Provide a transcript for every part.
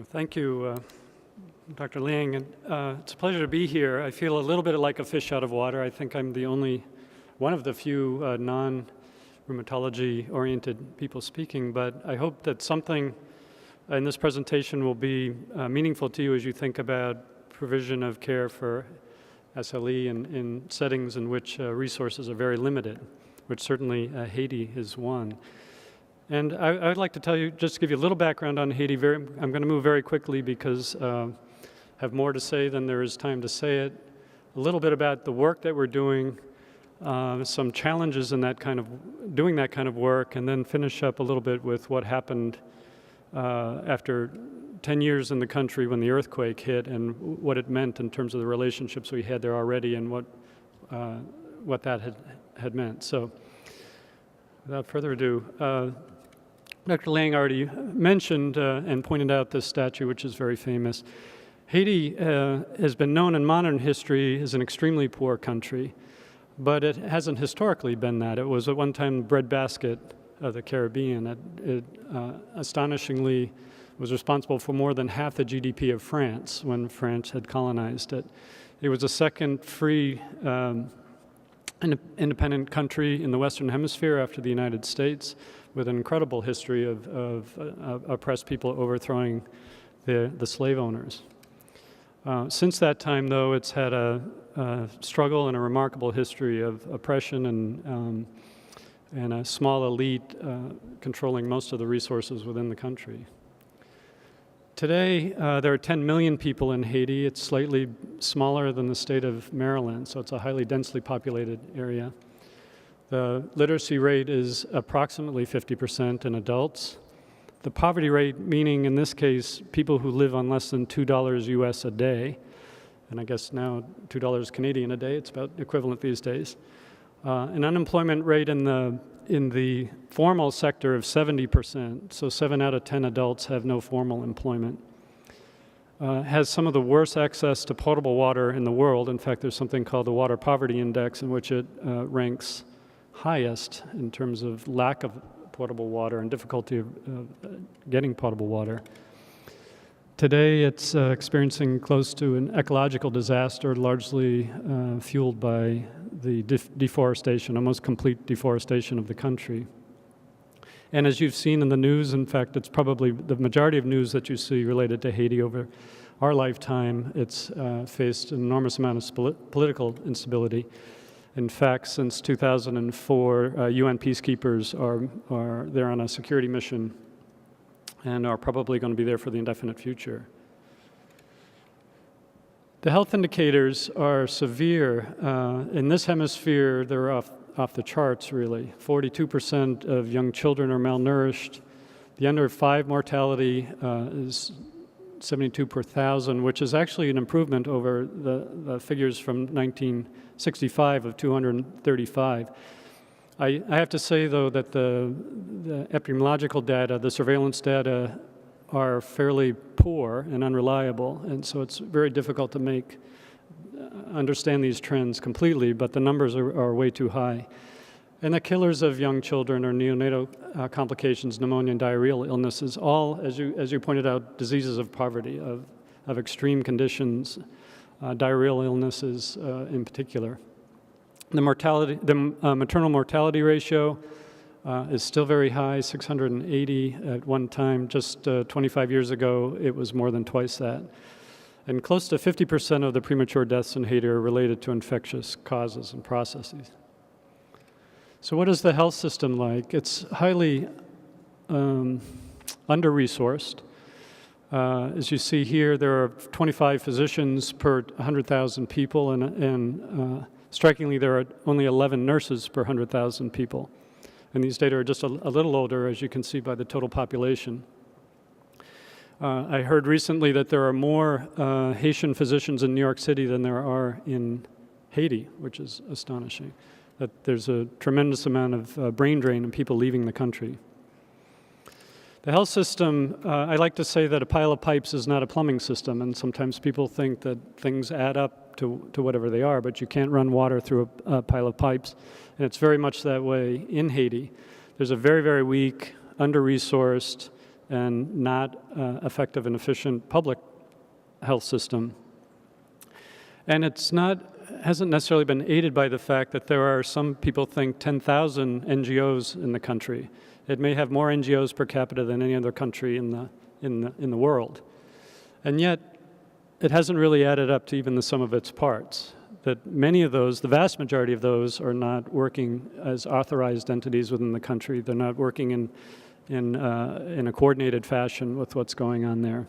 Well, thank you, Dr. Liang. And, it's a pleasure to be here. I feel a little bit like a fish out of water. I think I'm the only one of the few non-rheumatology-oriented people speaking, but I hope that something in this presentation will be meaningful to you as you think about provision of care for SLE in settings in which resources are very limited, which certainly Haiti is one. And I would like to tell you, just to give you a little background on Haiti. I'm going to move very quickly because I have more to say than there is time to say it. A little bit about the work that we're doing, some challenges in doing that kind of work, and then finish up a little bit with what happened after 10 years in the country when the earthquake hit and what it meant in terms of the relationships we had there already and what that had meant. So without further ado, Dr. Liang already mentioned and pointed out this statue, which is very famous. Haiti has been known in modern history as an extremely poor country, but it hasn't historically been that. It was at one time the breadbasket of the Caribbean. It astonishingly was responsible for more than half the GDP of France when France had colonized it. It was the second free independent country in the Western Hemisphere after the United States, with an incredible history of oppressed people overthrowing the slave owners. Since that time, though, it's had a struggle and a remarkable history of oppression and a small elite controlling most of the resources within the country. Today, there are 10 million people in Haiti. It's slightly smaller than the state of Maryland, so it's a highly densely populated area. The literacy rate is approximately 50% in adults. The poverty rate, meaning in this case, people who live on less than $2 US a day, and I guess now $2 Canadian a day, it's about equivalent these days. An unemployment rate in the formal sector of 70%, so 7 out of 10 adults have no formal employment. Has some of the worst access to potable water in the world. In fact, there's something called the Water Poverty Index in which it ranks highest in terms of lack of potable water and difficulty of getting potable water. Today, it's experiencing close to an ecological disaster, largely fueled by the deforestation, almost complete deforestation of the country. And as you've seen in the news, in fact, it's probably the majority of news that you see related to Haiti over our lifetime. It's faced an enormous amount of political instability. In fact, since 2004, UN peacekeepers are there on a security mission and are probably going to be there for the indefinite future. The health indicators are severe. In this hemisphere, they're off the charts, really. 42% of young children are malnourished. The under 5 mortality is 72 per thousand, which is actually an improvement over the figures from 1965 of 235. I have to say, though, that the epidemiological data, the surveillance data, are fairly poor and unreliable, and so it's very difficult to understand these trends completely, but the numbers are way too high. And the killers of young children are neonatal complications, pneumonia, and diarrheal illnesses, all, as you pointed out, diseases of poverty, of extreme conditions, diarrheal illnesses in particular. The maternal mortality ratio is still very high, 680 at one time. Just 25 years ago, it was more than twice that. And close to 50% of the premature deaths in Haiti are related to infectious causes and processes. So what is the health system like? It's highly under-resourced. As you see here, there are 25 physicians per 100,000 people, and strikingly, there are only 11 nurses per 100,000 people. And these data are just a little older, as you can see by the total population. I heard recently that there are more Haitian physicians in New York City than there are in Haiti, which is astonishing. That there's a tremendous amount of brain drain and people leaving the country. The health system, I like to say that a pile of pipes is not a plumbing system, and sometimes people think that things add up to whatever they are, but you can't run water through a pile of pipes, and it's very much that way in Haiti. There's a very, very weak, under-resourced, and not effective and efficient public health system. And hasn't necessarily been aided by the fact that there are, some people think, 10,000 NGOs in the country. It may have more NGOs per capita than any other country in the world. And yet, it hasn't really added up to even the sum of its parts. That many of those, the vast majority of those, are not working as authorized entities within the country. They're not working in a coordinated fashion with what's going on there.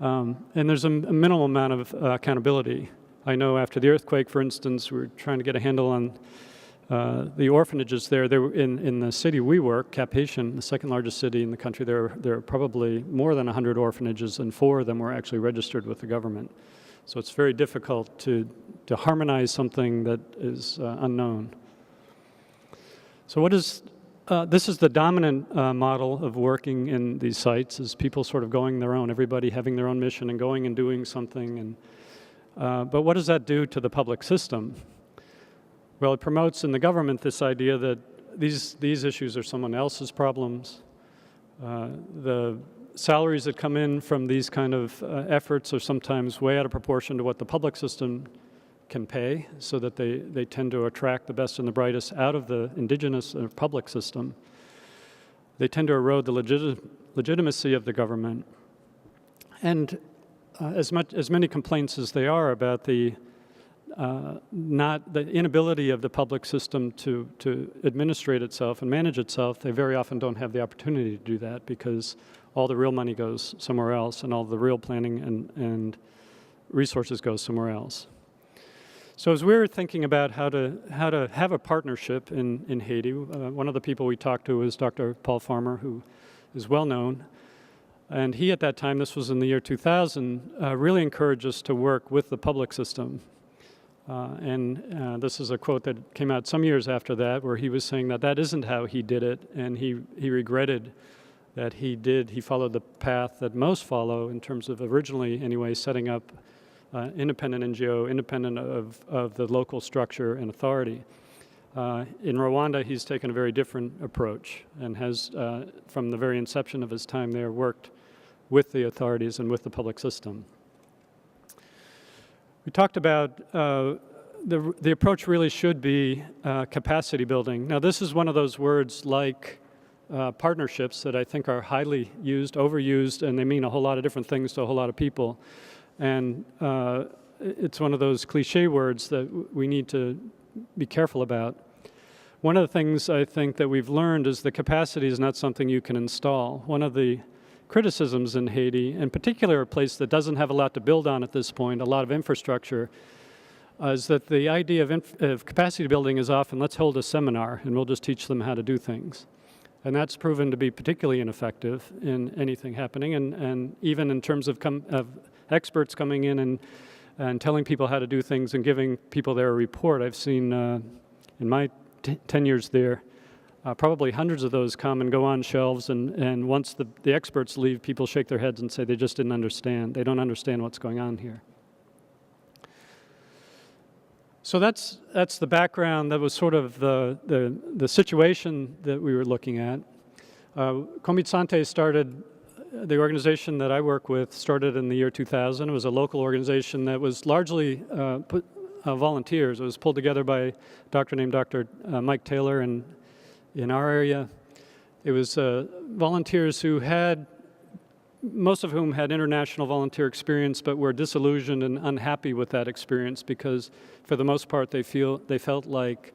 And there's a minimal amount of accountability. I know after the earthquake, for instance, we were trying to get a handle on the orphanages there. They were in the city we work, Cap Haitian, the second largest city in the country. There are probably more than 100 orphanages, and 4 of them were actually registered with the government. So it's very difficult to harmonize something that is unknown. So this is the dominant model of working in these sites, is people sort of going their own, everybody having their own mission and going and doing something. And but what does that do to the public system? Well, it promotes in the government this idea that these issues are someone else's problems. The salaries that come in from these kind of efforts are sometimes way out of proportion to what the public system can pay, so that they tend to attract the best and the brightest out of the indigenous public system. They tend to erode the legitimacy of the government. And as many complaints as they are about the inability of the public system to administrate itself and manage itself, they very often don't have the opportunity to do that, because all the real money goes somewhere else, and all the real planning and resources go somewhere else. So as we were thinking about how to have a partnership in Haiti, one of the people we talked to was Dr. Paul Farmer, who is well known. And he, at that time, this was in the year 2000, really encouraged us to work with the public system. This is a quote that came out some years after that, where he was saying that isn't how he did it, and he regretted that he followed the path that most follow, in terms of originally, anyway, setting up independent NGO, independent of the local structure and authority. In Rwanda, he's taken a very different approach, and has, from the very inception of his time there, worked with the authorities and with the public system. We talked about the approach really should be capacity building. Now, this is one of those words like partnerships that I think are highly used, overused, and they mean a whole lot of different things to a whole lot of people. And it's one of those cliche words that we need to be careful about. One of the things I think that we've learned is the capacity is not something you can install. One of the criticisms in Haiti, in particular a place that doesn't have a lot to build on at this point, a lot of infrastructure, is that the idea of capacity building is often, let's hold a seminar and we'll just teach them how to do things. And that's proven to be particularly ineffective in anything happening, and even in terms of experts coming in and telling people how to do things and giving people their report. I've seen in my 10 years there, probably hundreds of those come and go on shelves, and once the experts leave, people shake their heads and say they just didn't understand. They don't understand what's going on here. So that's the background. That was sort of the situation that we were looking at. Kombitsante started, the organization that I work with started in the year 2000. It was a local organization that was largely volunteers. It was pulled together by a doctor named Dr. Mike Taylor in our area. It was volunteers who most of whom had international volunteer experience, but were disillusioned and unhappy with that experience, because for the most part they felt like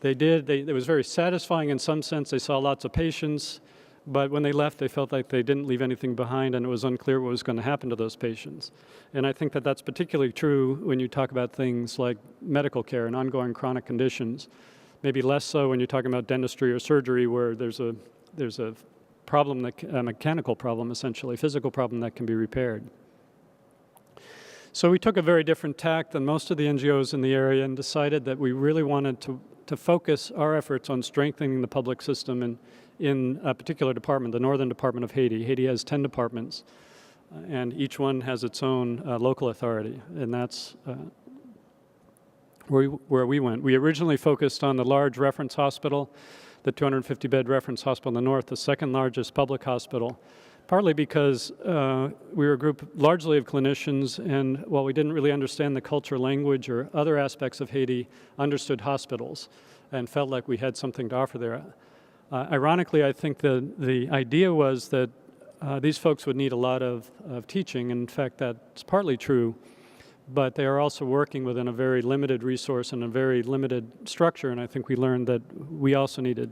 it was very satisfying in some sense. They saw lots of patients, but when they left they felt like they didn't leave anything behind, and it was unclear what was going to happen to those patients. And I think that that's particularly true when you talk about things like medical care and ongoing chronic conditions. Maybe less so when you're talking about dentistry or surgery, where there's a problem, a mechanical problem, essentially, physical problem that can be repaired. So we took a very different tack than most of the NGOs in the area and decided that we really wanted to focus our efforts on strengthening the public system in a particular department, the Northern Department of Haiti. Haiti has 10 departments, and each one has its own local authority, and that's where we went. We originally focused on the large reference hospital the 250-bed reference hospital in the north, the second largest public hospital, partly because we were a group largely of clinicians, and while we didn't really understand the culture, language, or other aspects of Haiti, understood hospitals and felt like we had something to offer there. Ironically, I think the idea was that these folks would need a lot of teaching. In fact, that's partly true, but they are also working within a very limited resource and a very limited structure, and I think we learned that we also needed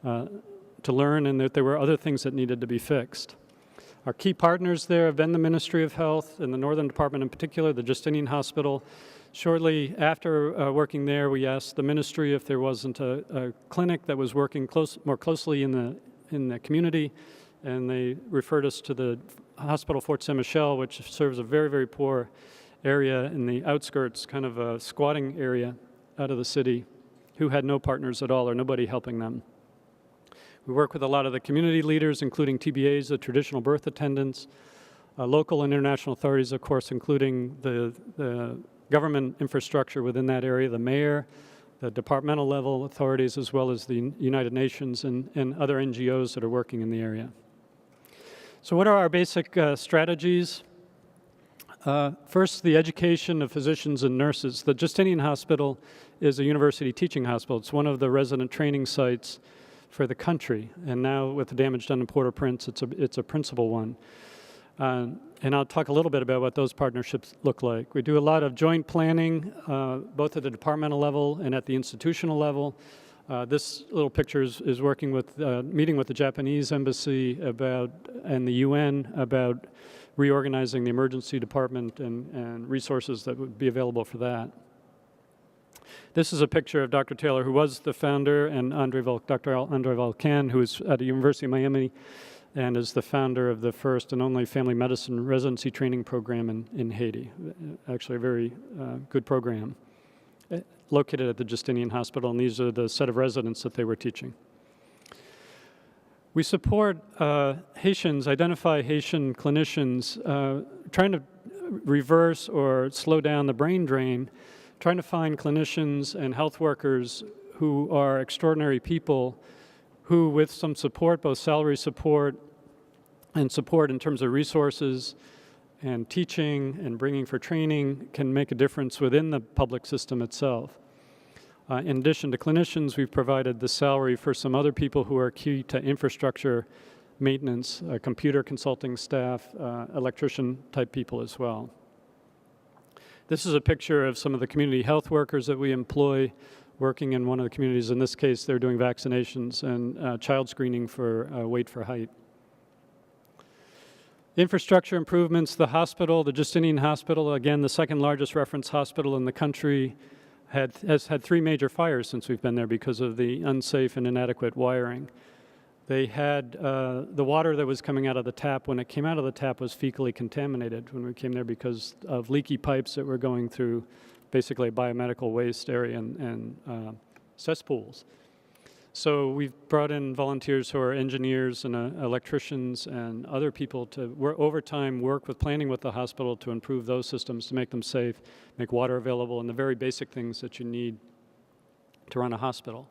to learn, and that there were other things that needed to be fixed. Our key partners there have been the Ministry of Health, and the Northern Department in particular, the Justinian Hospital. Shortly after working there, we asked the ministry if there wasn't a clinic that was working more closely in the community, and they referred us to the Hospital Fort Saint Michel, which serves a very, very poor area in the outskirts, kind of a squatting area out of the city, who had no partners at all or nobody helping them. We work with a lot of the community leaders, including TBAs, the traditional birth attendants, local and international authorities, of course, including the government infrastructure within that area, the mayor, the departmental level authorities, as well as the United Nations and other NGOs that are working in the area. So what are our basic strategies? First, the education of physicians and nurses. The Justinian Hospital is a university teaching hospital. It's one of the resident training sites for the country, and now with the damage done in Port-au-Prince, it's a principal one. And I'll talk a little bit about what those partnerships look like. We do a lot of joint planning, both at the departmental level and at the institutional level. This little picture is working with, meeting with the Japanese embassy and the UN about reorganizing the emergency department and resources that would be available for that. This is a picture of Dr. Taylor, who was the founder, and Dr. Andre Volcan, who is at the University of Miami and is the founder of the first and only family medicine residency training program in Haiti. Actually a very good program, located at the Justinian Hospital, and these are the set of residents that they were teaching. We support Haitians, identify Haitian clinicians, trying to reverse or slow down the brain drain, trying to find clinicians and health workers who are extraordinary people who, with some support, both salary support and support in terms of resources and teaching and bringing for training, can make a difference within the public system itself. In addition to clinicians, we've provided the salary for some other people who are key to infrastructure maintenance, computer consulting staff, electrician type people as well. This is a picture of some of the community health workers that we employ working in one of the communities. In this case, they're doing vaccinations and child screening for weight for height. Infrastructure improvements, the hospital, the Justinian Hospital, again, the second largest reference hospital in the country, has had 3 major fires since we've been there because of the unsafe and inadequate wiring. They had the water that was coming out of the tap, when it came out of the tap, was fecally contaminated when we came there because of leaky pipes that were going through basically a biomedical waste area and cesspools. So we've brought in volunteers who are engineers and electricians and other people to over time work with planning with the hospital to improve those systems, to make them safe, make water available, and the very basic things that you need to run a hospital.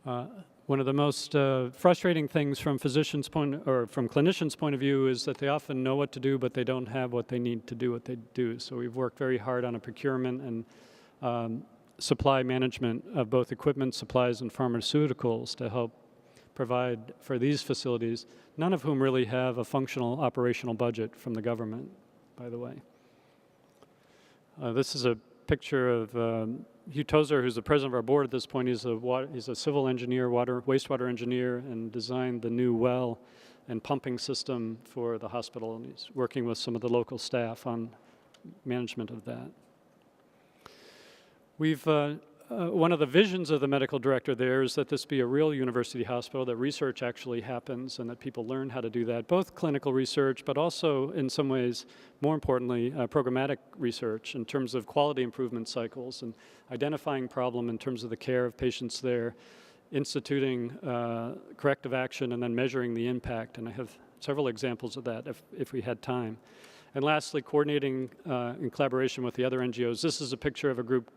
One of the most frustrating things from physicians' point or from clinicians' point of view is that they often know what to do, but they don't have what they need to do what they do. So we've worked very hard on a procurement and supply management of both equipment, supplies, and pharmaceuticals to help provide for these facilities, none of whom really have a functional operational budget from the government, by the way. This is a picture of Hugh Tozer, who's the president of our board at this point. He's a civil engineer, wastewater engineer, and designed the new well and pumping system for the hospital, and he's working with some of the local staff on management of that. We've, one of the visions of the medical director there is that this be a real university hospital, that research actually happens and that people learn how to do that, both clinical research, but also in some ways, more importantly, programmatic research in terms of quality improvement cycles and identifying problem in terms of the care of patients there, instituting corrective action, and then measuring the impact. And I have several examples of that if we had time. And lastly, coordinating in collaboration with the other NGOs. This is a picture of a group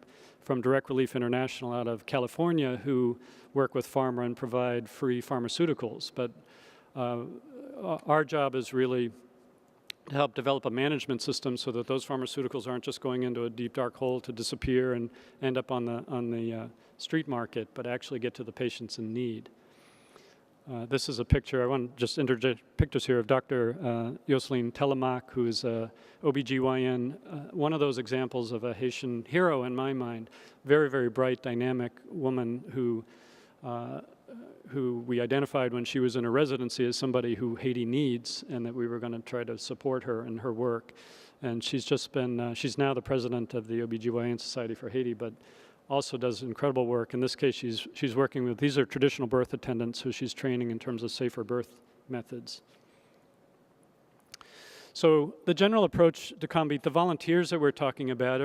from Direct Relief International out of California who work with pharma and provide free pharmaceuticals. But our job is really to help develop a management system so that those pharmaceuticals aren't just going into a deep dark hole to disappear and end up on the street market, but actually get to the patients in need. This is a picture, I want to just interject pictures here of Dr. Jocelyn Telemaque, who is a OBGYN, one of those examples of a Haitian hero in my mind. Very, very bright, dynamic woman who we identified when she was in her residency as somebody who Haiti needs, and that we were going to try to support her in her work. And she's just been, she's now the president of the OBGYN Society for Haiti, but also does incredible work. In this case, she's working with, these are traditional birth attendants who she's training in terms of safer birth methods. So the general approach to COMBEAT, the volunteers that we're talking about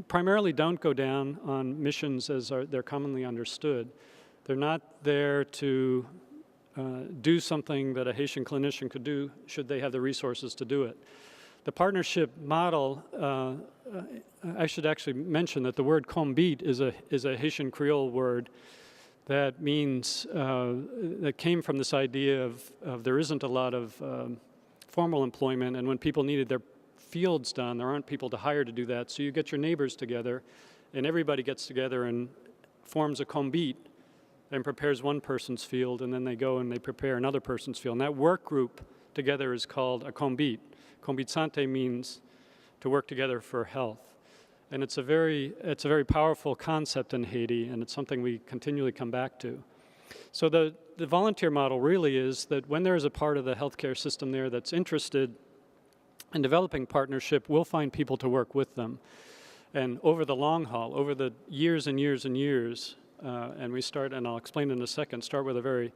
primarily don't go down on missions as they're commonly understood. They're not there to do something that a Haitian clinician could do should they have the resources to do it. The partnership model, I should actually mention that the word COMBEAT is a Haitian Creole word that means, that came from this idea of there isn't a lot of formal employment, and when people needed their fields done, there aren't people to hire to do that, so you get your neighbors together, and everybody gets together and forms a COMBEAT and prepares one person's field, and then they go and they prepare another person's field. And that work group together is called a COMBEAT. COMBEAT Santé means to work together for health. And it's a very powerful concept in Haiti, and it's something we continually come back to. So the volunteer model really is that when there is a part of the healthcare system there that's interested in developing partnership, we'll find people to work with them. And over the long haul, over the years and years and years, and we start, and I'll explain in a second, start with a very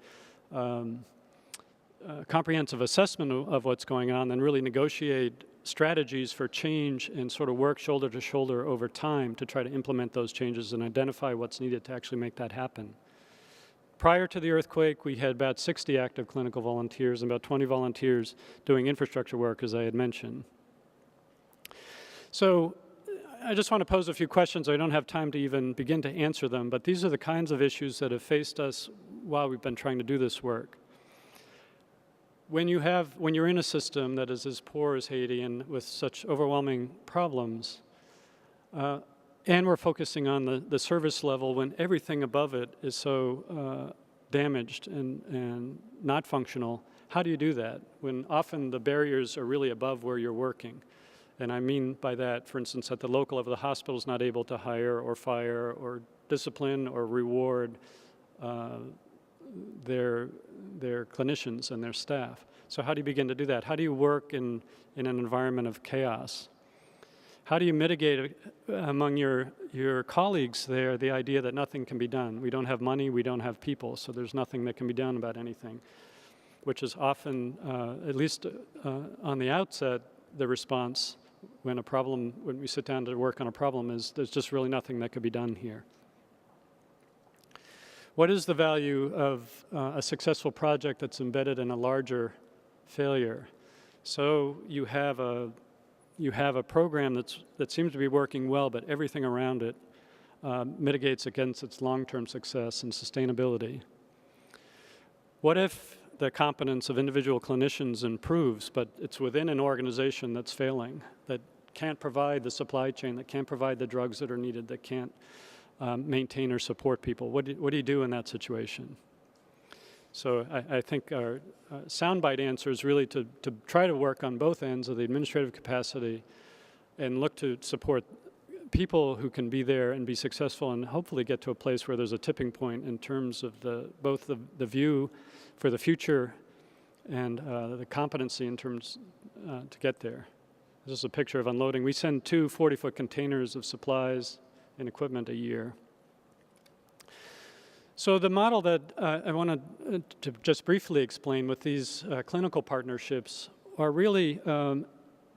comprehensive assessment of what's going on, then really negotiate strategies for change and sort of work shoulder to shoulder over time to try to implement those changes and identify what's needed to actually make that happen. Prior to the earthquake, we had about 60 active clinical volunteers and about 20 volunteers doing infrastructure work, as I had mentioned. So I just want to pose a few questions. I don't have time to even begin to answer them, but these are the kinds of issues that have faced us while we've been trying to do this work. When you're in a system that is as poor as Haiti and with such overwhelming problems, and we're focusing on the service level when everything above it is so damaged and not functional, how do you do that? When often the barriers are really above where you're working. And I mean by that, for instance, at the local level, the hospital is not able to hire or fire or discipline or reward their clinicians and their staff. So how do you begin to do that? How do you work in an environment of chaos? How do you mitigate among your colleagues there the idea that nothing can be done? We don't have money, we don't have people, so there's nothing that can be done about anything, which is often, at least on the outset, the response when we sit down to work on a problem is there's just really nothing that could be done here. What is the value of a successful project that's embedded in a larger failure? So you have a program that seems to be working well, but everything around it mitigates against its long-term success and sustainability. What if the competence of individual clinicians improves, but it's within an organization that's failing, that can't provide the supply chain, that can't provide the drugs that are needed, that can't maintain or support people? What do you do in that situation? So I think our soundbite answer is really to try to work on both ends of the administrative capacity and look to support people who can be there and be successful and hopefully get to a place where there's a tipping point in terms of both the view for the future and the competency in terms to get there. This is a picture of unloading. We send 2 40-foot containers of supplies and equipment a year. So the model that I want to just briefly explain with these clinical partnerships are really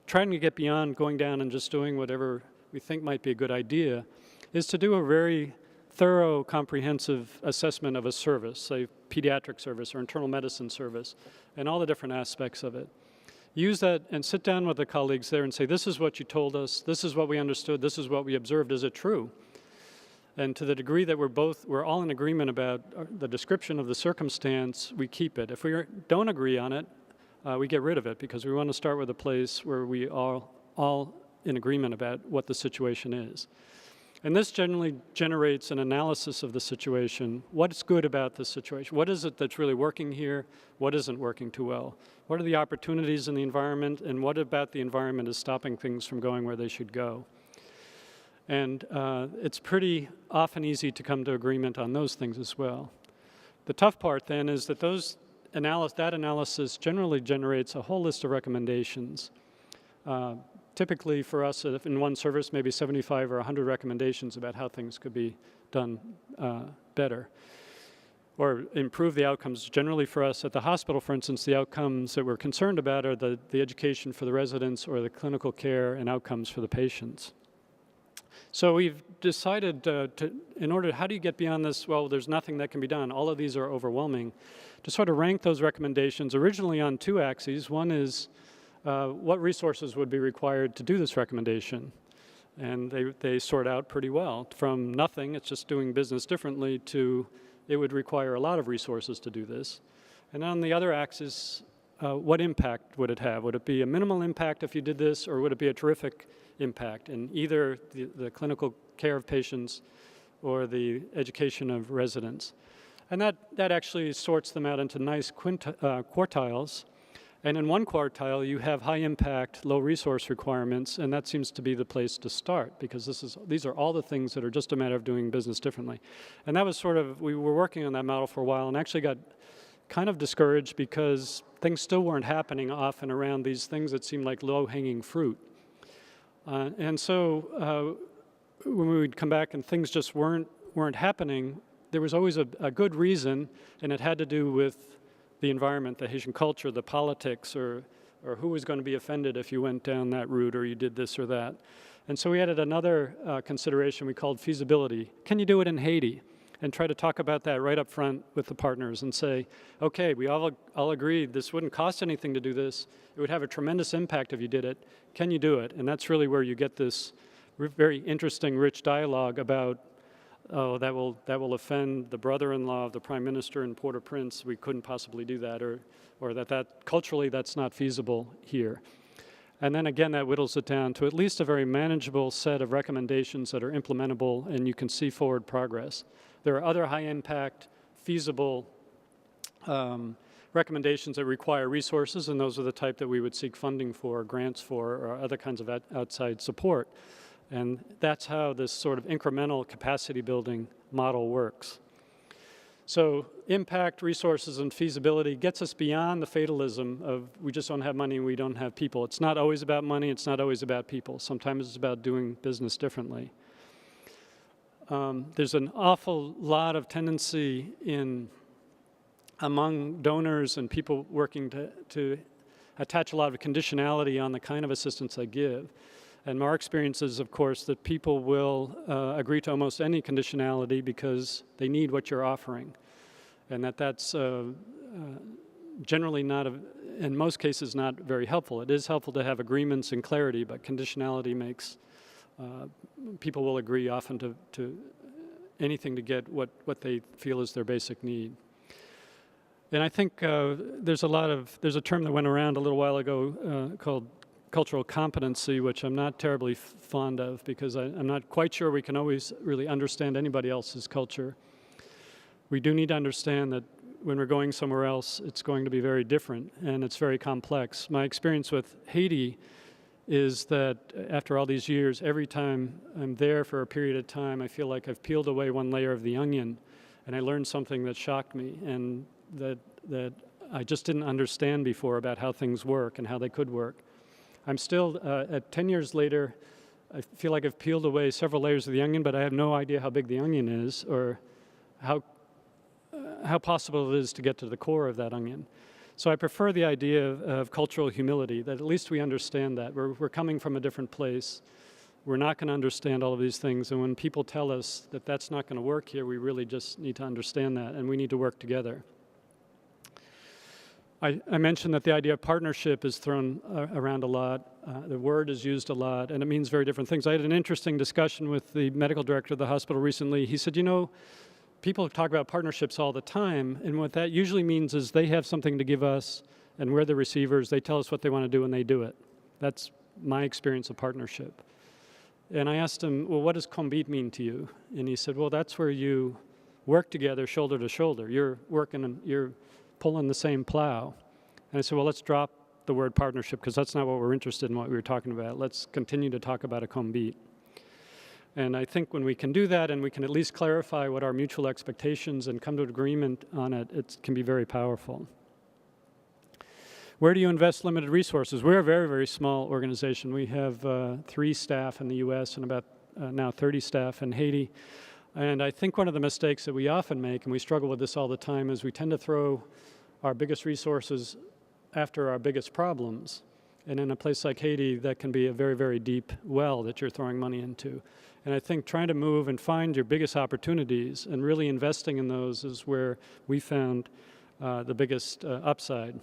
trying to get beyond going down and just doing whatever we think might be a good idea, is to do a very thorough, comprehensive assessment of a service, say pediatric service or internal medicine service, and all the different aspects of it. use that and sit down with the colleagues there and say, this is what you told us, this is what we understood, this is what we observed, is it true? And to the degree that we're all in agreement about the description of the circumstance, we keep it. If we don't agree on it, we get rid of it, because we want to start with a place where we are all in agreement about what the situation is. And this generally generates an analysis of the situation. What's good about the situation? What is it that's really working here? What isn't working too well? What are the opportunities in the environment? And what about the environment is stopping things from going where they should go? And it's pretty often easy to come to agreement on those things as well. The tough part then is that that analysis generally generates a whole list of recommendations. Typically for us, in one service, maybe 75 or 100 recommendations about how things could be done better or improve the outcomes. Generally for us at the hospital, for instance, the outcomes that we're concerned about are the education for the residents or the clinical care and outcomes for the patients. So we've decided how do you get beyond this, well, there's nothing that can be done, all of these are overwhelming, to sort of rank those recommendations originally on two axes. One is what resources would be required to do this recommendation? And they sort out pretty well. From nothing, it's just doing business differently, to it would require a lot of resources to do this. And on the other axis, what impact would it have? Would it be a minimal impact if you did this, or would it be a terrific impact in either the clinical care of patients or the education of residents? And that actually sorts them out into nice quartiles. And in one quartile, you have high impact, low resource requirements, and that seems to be the place to start, because these are all the things that are just a matter of doing business differently. And that was we were working on that model for a while and actually got kind of discouraged because things still weren't happening often around these things that seemed like low-hanging fruit. And so when we would come back and things just weren't happening, there was always a good reason, and it had to do with the environment, the Haitian culture, the politics, or who was going to be offended if you went down that route or you did this or that. And so we added another consideration we called feasibility. Can you do it in Haiti? And try to talk about that right up front with the partners and say, okay, we all agreed this wouldn't cost anything to do this. It would have a tremendous impact if you did it. Can you do it? And that's really where you get this very interesting, rich dialogue about, oh, that will offend the brother-in-law of the prime minister in Port-au-Prince. We couldn't possibly do that, or that culturally that's not feasible here. And then again, that whittles it down to at least a very manageable set of recommendations that are implementable and you can see forward progress. There are other high-impact, feasible recommendations that require resources, and those are the type that we would seek funding for, grants for, or other kinds of outside support. And that's how this sort of incremental capacity building model works. So impact, resources, and feasibility gets us beyond the fatalism of we just don't have money and we don't have people. It's not always about money, it's not always about people. Sometimes it's about doing business differently. There's an awful lot of tendency among donors and people working to attach a lot of conditionality on the kind of assistance they give. And our experience is, of course, that people will agree to almost any conditionality because they need what you're offering. And that's generally not, in most cases, not very helpful. It is helpful to have agreements and clarity, but conditionality makes people will agree often to anything to get what they feel is their basic need. And I think there's a term that went around a little while ago called cultural competency, which I'm not terribly fond of because I'm not quite sure we can always really understand anybody else's culture. We do need to understand that when we're going somewhere else, it's going to be very different and it's very complex. My experience with Haiti is that after all these years, every time I'm there for a period of time, I feel like I've peeled away one layer of the onion and I learned something that shocked me and that I just didn't understand before about how things work and how they could work. I'm still, at 10 years later, I feel like I've peeled away several layers of the onion, but I have no idea how big the onion is or how possible it is to get to the core of that onion. So I prefer the idea of cultural humility, that at least we understand that. We're coming from a different place. We're not going to understand all of these things. And when people tell us that that's not going to work here, we really just need to understand that, and we need to work together. I mentioned that the idea of partnership is thrown around a lot. The word is used a lot, and it means very different things. I had an interesting discussion with the medical director of the hospital recently. He said, you know, people talk about partnerships all the time, and what that usually means is they have something to give us, and we're the receivers. They tell us what they want to do, and they do it. That's my experience of partnership. And I asked him, well, what does combit mean to you? And he said, well, that's where you work together shoulder to shoulder. You're pulling the same plow. And I said, well, let's drop the word partnership because that's not what we're interested in, what we were talking about. Let's continue to talk about a combit. And I think when we can do that and we can at least clarify what our mutual expectations and come to an agreement on it, it can be very powerful. Where do you invest limited resources? We're a very, very small organization. We have 3 staff in the US and about now 30 staff in Haiti. And I think one of the mistakes that we often make, and we struggle with this all the time, is we tend to throw our biggest resources after our biggest problems. And in a place like Haiti, that can be a very, very deep well that you're throwing money into. And I think trying to move and find your biggest opportunities and really investing in those is where we found the biggest upside.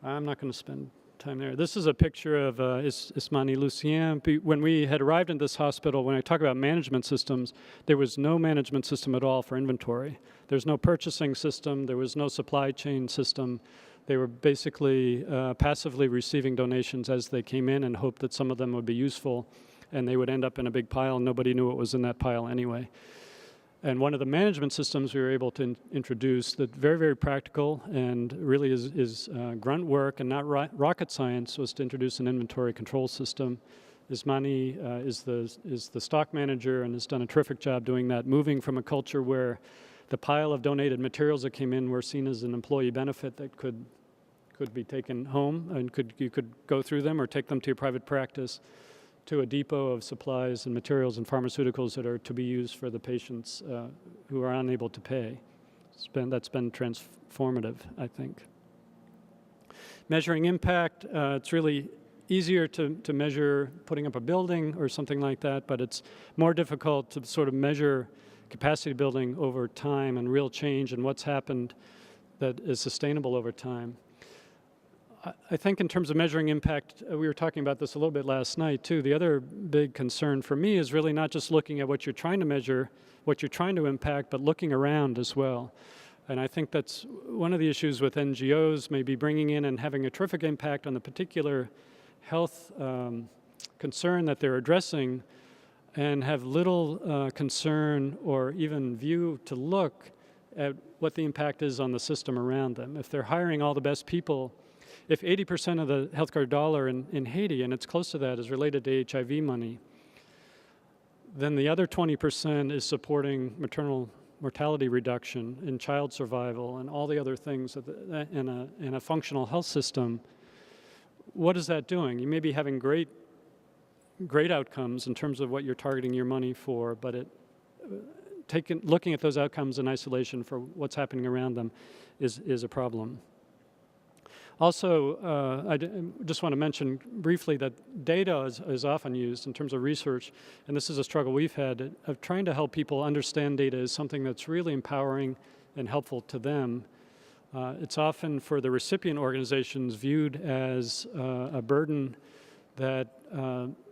I'm not going to spend time there. This is a picture of Ismani Lucien. When we had arrived in this hospital, when I talk about management systems, there was no management system at all for inventory. There's no purchasing system. There was no supply chain system. They were basically passively receiving donations as they came in and hoped that some of them would be useful, and they would end up in a big pile, and nobody knew what was in that pile anyway. And one of the management systems we were able to introduce that very, very practical and really is grunt work and not rocket science was to introduce an inventory control system. Ismani is the stock manager and has done a terrific job doing that, moving from a culture where the pile of donated materials that came in were seen as an employee benefit that could be taken home and you could go through them or take them to your private practice, to a depot of supplies and materials and pharmaceuticals that are to be used for the patients who are unable to pay. That's been transformative, I think. Measuring impact, it's really easier to measure putting up a building or something like that, but it's more difficult to sort of measure capacity building over time and real change and what's happened that is sustainable over time. I think in terms of measuring impact, we were talking about this a little bit last night too. The other big concern for me is really not just looking at what you're trying to measure, what you're trying to impact, but looking around as well. And I think that's one of the issues with NGOs, maybe bringing in and having a terrific impact on the particular health concern that they're addressing and have little concern or even view to look at what the impact is on the system around them. If they're hiring all the best people, if 80% of the healthcare dollar in Haiti, and it's close to that, is related to HIV money, then the other 20% is supporting maternal mortality reduction and child survival and all the other things that in a functional health system. What is that doing? You may be having great outcomes in terms of what you're targeting your money for, but looking at those outcomes in isolation for what's happening around them is a problem. Also, I just want to mention briefly that data is often used in terms of research, and this is a struggle we've had of trying to help people understand data as something that's really empowering and helpful to them. It's often for the recipient organizations viewed as a burden that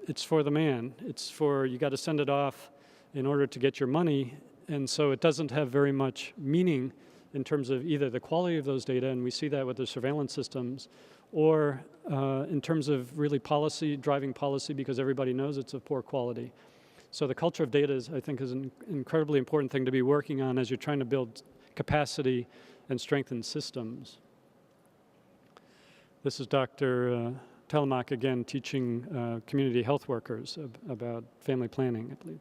it's for the man. It's for, you got to send it off in order to get your money, and so it doesn't have very much meaning in terms of either the quality of those data, and we see that with the surveillance systems, or in terms of really policy, driving policy because everybody knows it's of poor quality. So the culture of data, I think, is an incredibly important thing to be working on as you're trying to build capacity and strengthen systems. This is Dr. Telemaque again teaching community health workers about family planning, I believe.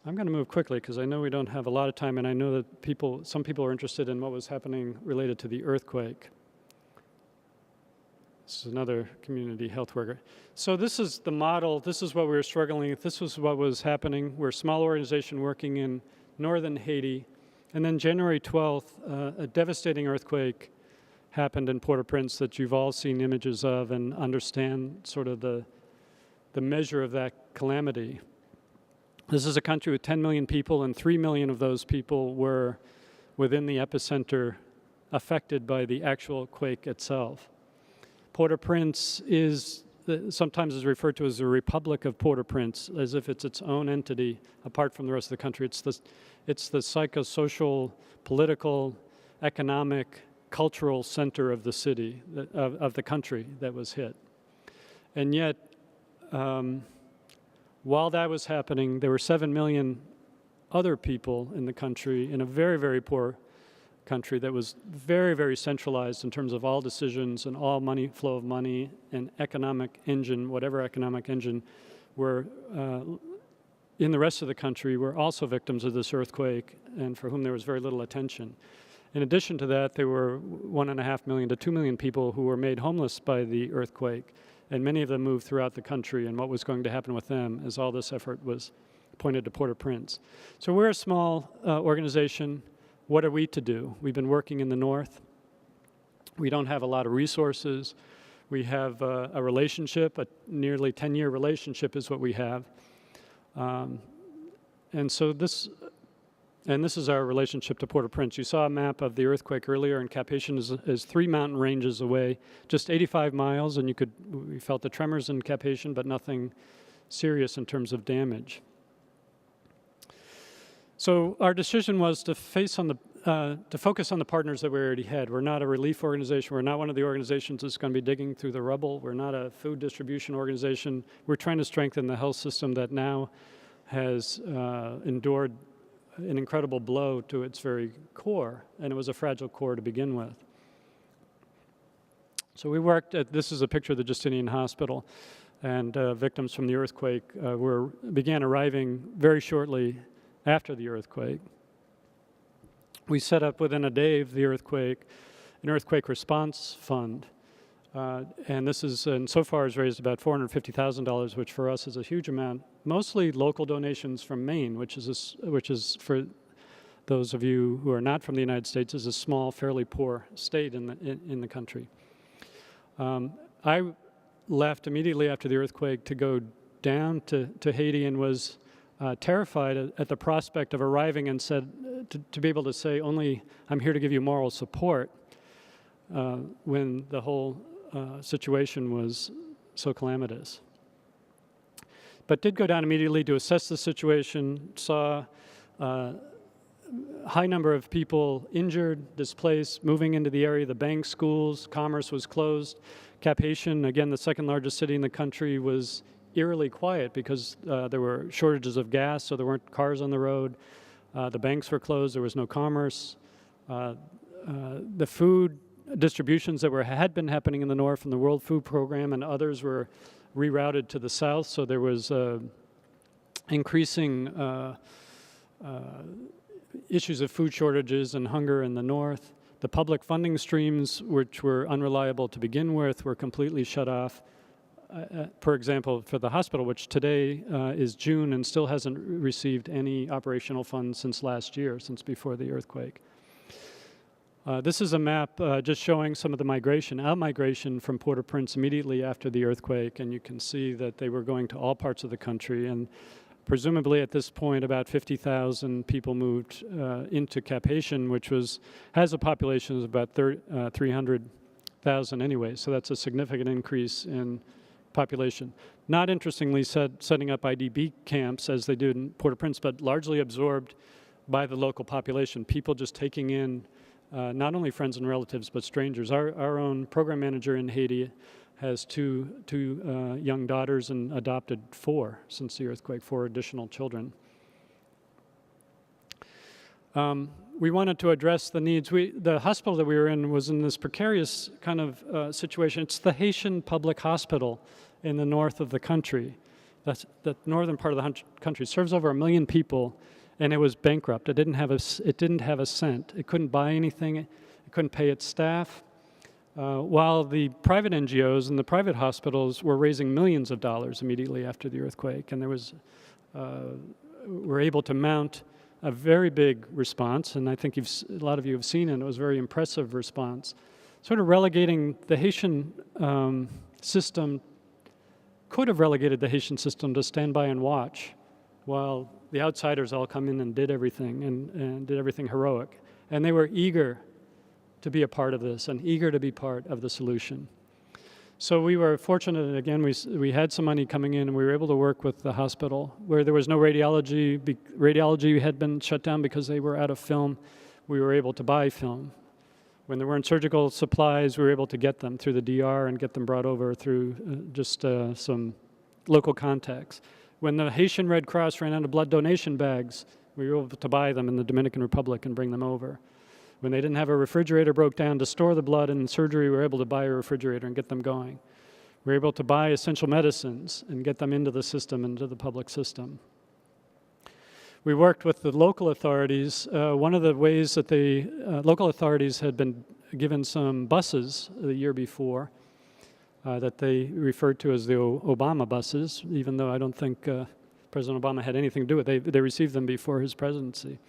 I'm going to move quickly because I know we don't have a lot of time, and I know that some people are interested in what was happening related to the earthquake. This is another community health worker. So this is the model. This is what we were struggling with. This was what was happening. We're a small organization working in northern Haiti. And then January 12th, a devastating earthquake happened in Port-au-Prince that you've all seen images of and understand sort of the measure of that calamity. This is a country with 10 million people, and 3 million of those people were within the epicenter affected by the actual quake itself. Port-au-Prince sometimes is referred to as the Republic of Port-au-Prince, as if it's its own entity apart from the rest of the country. It's the psychosocial, political, economic, cultural center of the city, of the country that was hit. And yet, while that was happening, there were 7 million other people in the country, in a very, very poor country that was very, very centralized in terms of all decisions and all flow of money and economic engine, whatever economic engine were in the rest of the country, were also victims of this earthquake and for whom there was very little attention. In addition to that, there were 1.5 million to 2 million people who were made homeless by the earthquake, and many of them moved throughout the country, and what was going to happen with them as all this effort was pointed to Port-au-Prince. So we're a small organization. What are we to do? We've been working in the north. We don't have a lot of resources. We have a relationship, a nearly 10-year relationship is what we have. And so this is our relationship to Port-au-Prince. You saw a map of the earthquake earlier, and Cap Haitien is 3 mountain ranges away, just 85 miles, and we felt the tremors in Cap Haitien, but nothing serious in terms of damage. So our decision was to focus on the partners that we already had. We're not a relief organization. We're not one of the organizations that's going to be digging through the rubble. We're not a food distribution organization. We're trying to strengthen the health system that now has endured an incredible blow to its very core, and it was a fragile core to begin with. So we this is a picture of the Justinian Hospital, and victims from the earthquake began arriving very shortly after the earthquake. We set up within a day of the earthquake an earthquake response fund, and so far has raised about $450,000, which for us is a huge amount. Mostly local donations from Maine, which is for those of you who are not from the United States, is a small, fairly poor state in the country. I left immediately after the earthquake to go down to Haiti and was terrified at the prospect of arriving and said to be able to say only I'm here to give you moral support when the whole situation was so calamitous. But did go down immediately to assess the situation, saw a high number of people injured, displaced, moving into the area. The banks, schools, commerce was closed. Cap Haitien, again, the second largest city in the country, was eerily quiet because there were shortages of gas, so there weren't cars on the road. The banks were closed. There was no commerce. The food distributions that had been happening in the north from the World Food Program and others were rerouted to the south, so there was increasing issues of food shortages and hunger in the north. The public funding streams, which were unreliable to begin with, were completely shut off. For example, for the hospital, which today is June and still hasn't received any operational funds since last year, since before the earthquake. This is a map just showing some of the out-migration from Port-au-Prince immediately after the earthquake, and you can see that they were going to all parts of the country, and presumably at this point about 50,000 people moved into Cap Haitien, which has a population of about 300,000 anyway, so that's a significant increase in population. Not interestingly setting up IDP camps as they did in Port-au-Prince, but largely absorbed by the local population, people just taking in not only friends and relatives, but strangers. Our own program manager in Haiti has two young daughters and adopted 4 since the earthquake, 4 additional children. We wanted to address the needs. The hospital that we were in was in this precarious kind of situation. It's the Haitian Public Hospital in the north of the country. The northern part of the country serves over 1 million people, and it was bankrupt. It didn't have a cent. It couldn't buy anything. It couldn't pay its staff. While the private NGOs and the private hospitals were raising millions of dollars immediately after the earthquake, and were able to mount a very big response, and I think a lot of you have seen it. It was a very impressive response, sort of relegating the Haitian system. Could have relegated the Haitian system to stand by and watch while the outsiders all come in and did everything, and did everything heroic. And they were eager to be a part of this and eager to be part of the solution. So we were fortunate, again, we had some money coming in, and we were able to work with the hospital where there was no radiology. Radiology had been shut down because they were out of film. We were able to buy film. When there weren't surgical supplies, we were able to get them through the DR and get them brought over through just some local contacts. When the Haitian Red Cross ran out of blood donation bags, we were able to buy them in the Dominican Republic and bring them over. When they didn't have a refrigerator broke down to store the blood in surgery, we were able to buy a refrigerator and get them going. We were able to buy essential medicines and get them into the system, into the public system. We worked with the local authorities. One of the ways that the local authorities had been given some buses the year before that they referred to as the Obama buses, even though I don't think President Obama had anything to do with it. They received them before his presidency.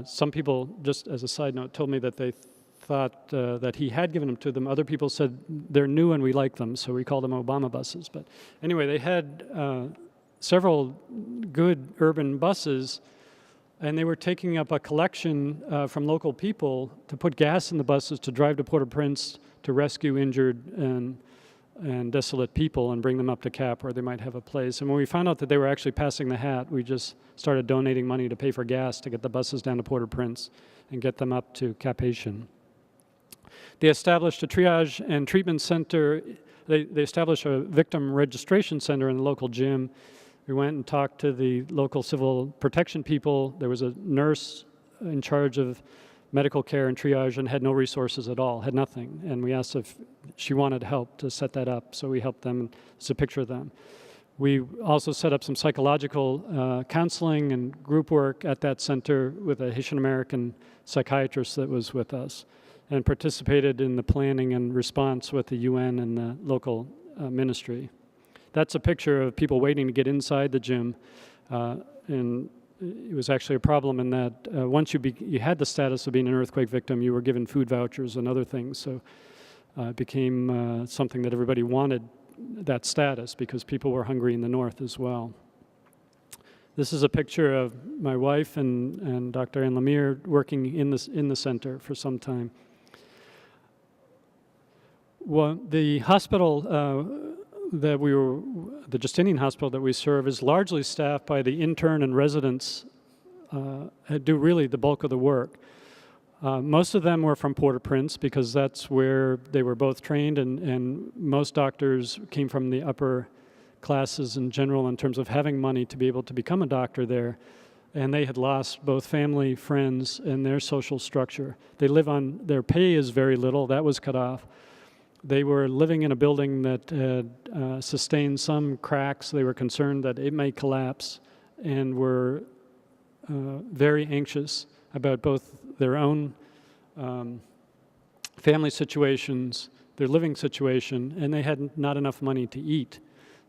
Some people, just as a side note, told me that they thought that he had given them to them. Other people said they're new and we like them, so we called them Obama buses. But anyway, they had several good urban buses, and they were taking up a collection from local people to put gas in the buses to drive to Port-au-Prince to rescue injured and desolate people and bring them up to Cap where they might have a place. And when we found out that they were actually passing the hat, we just started donating money to pay for gas to get the buses down to Port-au-Prince and get them up to Cap Haitien. They established a triage and treatment center. They established a victim registration center in the local gym. We went and talked to the local civil protection people. There was a nurse in charge of medical care and triage and had no resources at all, had nothing. And we asked if she wanted help to set that up, so we helped them. It's a picture of them. We also set up some psychological counseling and group work at that center with a Haitian American psychiatrist that was with us and participated in the planning and response with the UN and the local ministry. That's a picture of people waiting to get inside the gym, and it was actually a problem in that once you had the status of being an earthquake victim, you were given food vouchers and other things. So it became something that everybody wanted that status because people were hungry in the north as well. This is a picture of my wife and Dr. Ann Lemire working in the center for some time. Well, the hospital the Justinian Hospital that we serve is largely staffed by the intern and residents do really the bulk of the work. Most of them were from Port-au-Prince because that's where they were both trained, and most doctors came from the upper classes in general in terms of having money to be able to become a doctor there. And they had lost both family, friends, and their social structure. They live on, their pay is very little, that was cut off. They were living in a building that had sustained some cracks. They were concerned that it may collapse and were very anxious about both their own family situations, their living situation, and they had not enough money to eat.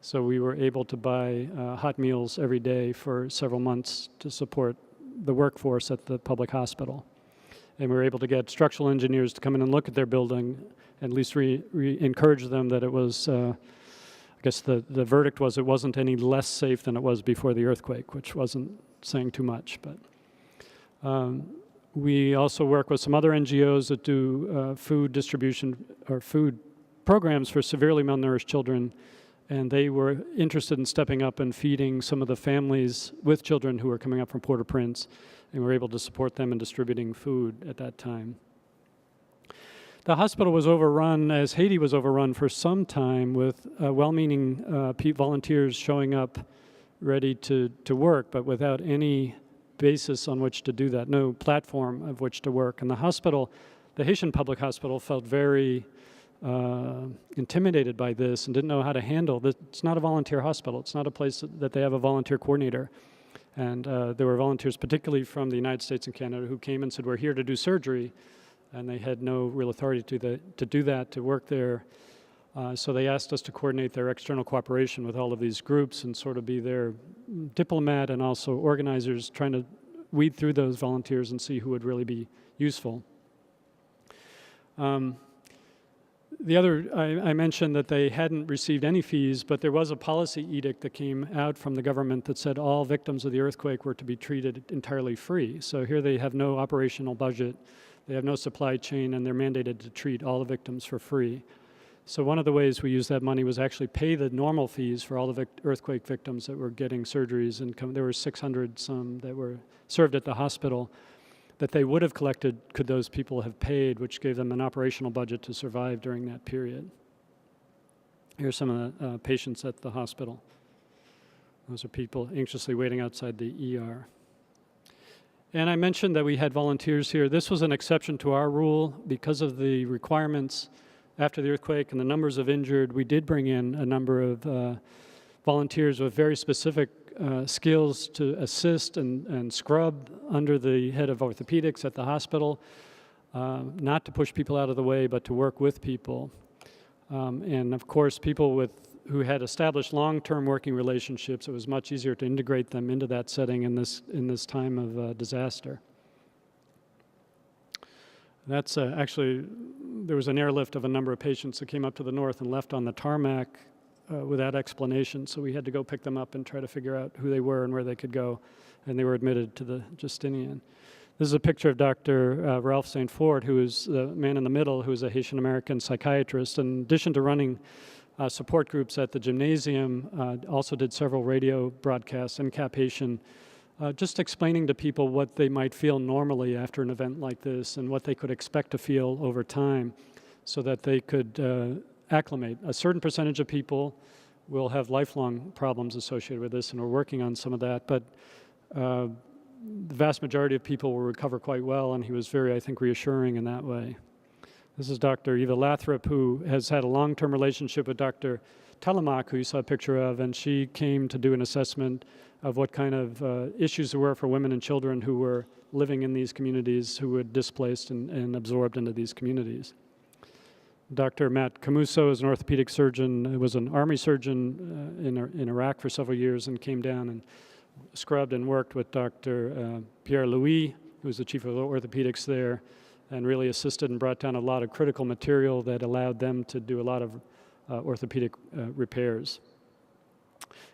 So we were able to buy hot meals every day for several months to support the workforce at the public hospital. And we were able to get structural engineers to come in and look at their building, at least encourage them that it was, I guess the verdict was it wasn't any less safe than it was before the earthquake, which wasn't saying too much. But we also work with some other NGOs that do food distribution or food programs for severely malnourished children, and they were interested in stepping up and feeding some of the families with children who were coming up from Port-au-Prince, and we were able to support them in distributing food at that time. The hospital was overrun, as Haiti was overrun for some time, with well-meaning volunteers showing up ready to work, but without any basis on which to do that, no platform of which to work. And the hospital, the Haitian public hospital, felt very intimidated by this and didn't know how to handle this. It's not a volunteer hospital. It's not a place that they have a volunteer coordinator. And there were volunteers, particularly from the United States and Canada, who came and said, we're here to do surgery. And they had no real authority to do that, to work there. So they asked us to coordinate their external cooperation with all of these groups and sort of be their diplomat and also organizers, trying to weed through those volunteers and see who would really be useful. The other, I mentioned that they hadn't received any fees, but there was a policy edict that came out from the government that said all victims of the earthquake were to be treated entirely free. So here they have no operational budget, they have no supply chain, and they're mandated to treat all the victims for free. So one of the ways we used that money was actually pay the normal fees for all the earthquake victims that were getting surgeries, and there were 600 some that were served at the hospital that they would have collected could those people have paid, which gave them an operational budget to survive during that period. Here's some of the patients at the hospital. Those are people anxiously waiting outside the ER. And I mentioned that we had volunteers here. This was an exception to our rule because of the requirements after the earthquake and the numbers of injured. We did bring in a number of volunteers with very specific skills to assist and scrub under the head of orthopedics at the hospital, not to push people out of the way, but to work with people. And of course, people who had established long-term working relationships, it was much easier to integrate them into that setting in this time of disaster. That's actually, there was an airlift of a number of patients that came up to the north and left on the tarmac without explanation, so we had to go pick them up and try to figure out who they were and where they could go, and they were admitted to the Justinian. This is a picture of Dr. Ralph St. Ford, who is the man in the middle, who is a Haitian-American psychiatrist. In addition to running support groups at the gymnasium, also did several radio broadcasts in Cap Haitian, just explaining to people what they might feel normally after an event like this and what they could expect to feel over time so that they could acclimate. A certain percentage of people will have lifelong problems associated with this, and we're working on some of that, but the vast majority of people will recover quite well, and he was very, I think, reassuring in that way. This is Dr. Eva Lathrop, who has had a long-term relationship with Dr. Telemaque, who you saw a picture of, and she came to do an assessment of what kind of issues there were for women and children who were living in these communities, who were displaced and absorbed into these communities. Dr. Matt Camuso is an orthopedic surgeon, was an army surgeon in Iraq for several years and came down and scrubbed and worked with Dr. Pierre Louis, who was the chief of orthopedics there, and really assisted and brought down a lot of critical material that allowed them to do a lot of orthopedic repairs.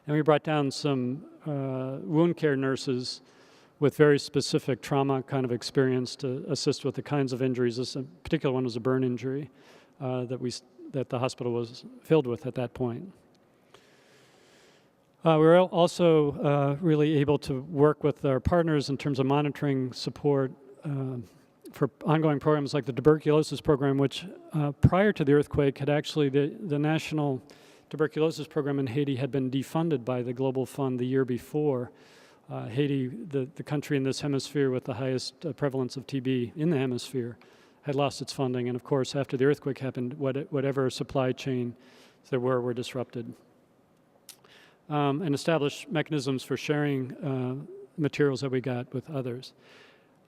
And we brought down some wound care nurses with very specific trauma kind of experience to assist with the kinds of injuries. This particular one was a burn injury that the hospital was filled with at that point. We were also really able to work with our partners in terms of monitoring support for ongoing programs like the tuberculosis program, which prior to the earthquake had actually, the National Tuberculosis Program in Haiti had been defunded by the Global Fund the year before. Haiti, the country in this hemisphere with the highest prevalence of TB in the hemisphere, had lost its funding, and of course after the earthquake happened, whatever supply chain there were disrupted. And established mechanisms for sharing materials that we got with others.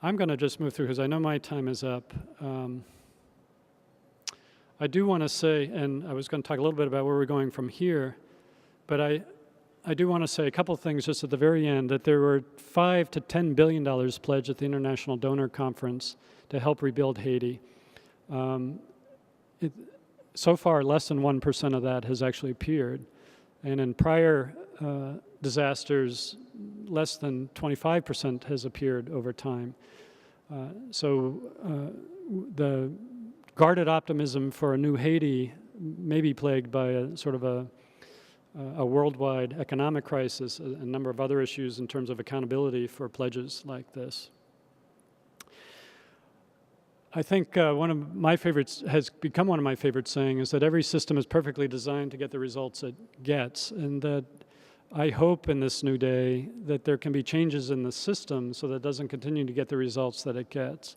I'm going to just move through because I know my time is up. I do want to say, and I was going to talk a little bit about where we're going from here, but I do want to say a couple things just at the very end, that there were $5 to $10 billion pledged at the International Donor Conference to help rebuild Haiti. So far, less than 1% of that has actually appeared. And in prior disasters, less than 25% has appeared over time. So the guarded optimism for a new Haiti may be plagued by a sort of a worldwide economic crisis, a number of other issues in terms of accountability for pledges like this. I think one of my favorites has become one of my favorite sayings is that every system is perfectly designed to get the results it gets, and that I hope in this new day that there can be changes in the system so that it doesn't continue to get the results that it gets.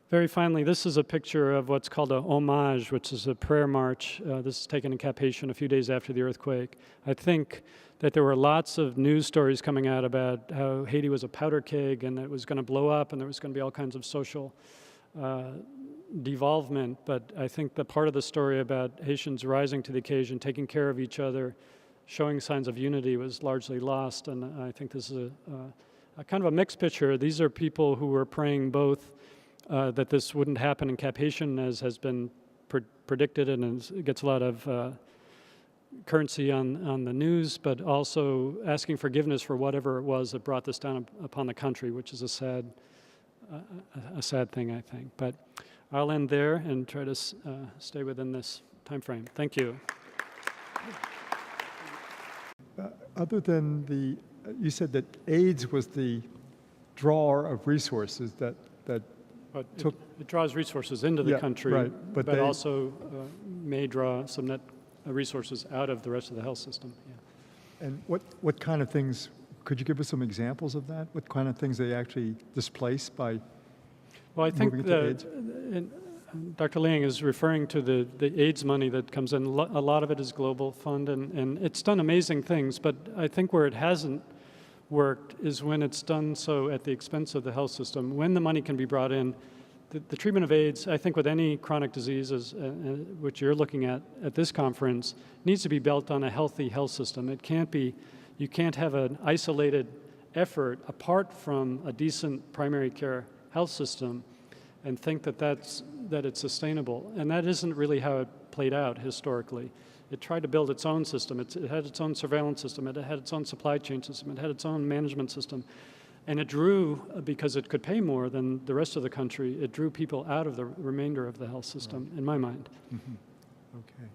Very finally, this is a picture of what's called a homage, which is a prayer march. This is taken in Cap Haitian a few days after the earthquake. I think that there were lots of news stories coming out about how Haiti was a powder keg and it was going to blow up and there was going to be all kinds of social devolvement, but I think the part of the story about Haitians rising to the occasion, taking care of each other, showing signs of unity was largely lost, and I think this is a kind of a mixed picture. These are people who were praying both that this wouldn't happen in Cap Haitian, as has been predicted and it gets a lot of currency on the news, but also asking forgiveness for whatever it was that brought this down upon the country, which is a sad thing, I think. But I'll end there and try to stay within this time frame. Thank you. Other than you said that AIDS was the drawer of resources that But took... it draws resources into the country, right, but also may draw some net resources out of the rest of the health system. Yeah. And what kind of things, could you give us some examples of that? What kind of things they actually displace by Well, I think moving to AIDS? Dr. Liang is referring to the AIDS money that comes in. A lot of it is Global Fund, and it's done amazing things, but I think where it hasn't worked is when it's done so at the expense of the health system. When the money can be brought in, the treatment of AIDS, I think with any chronic diseases, which you're looking at this conference, needs to be built on a healthy health system. It can't be, you can't have an isolated effort apart from a decent primary care health system and think that it's sustainable. And that isn't really how it played out historically. It tried to build its own system. It had its own surveillance system. It had its own supply chain system. It had its own management system. And it drew, because it could pay more than the rest of the country, it drew people out of the remainder of the health system, in my mind. Mm-hmm. Okay.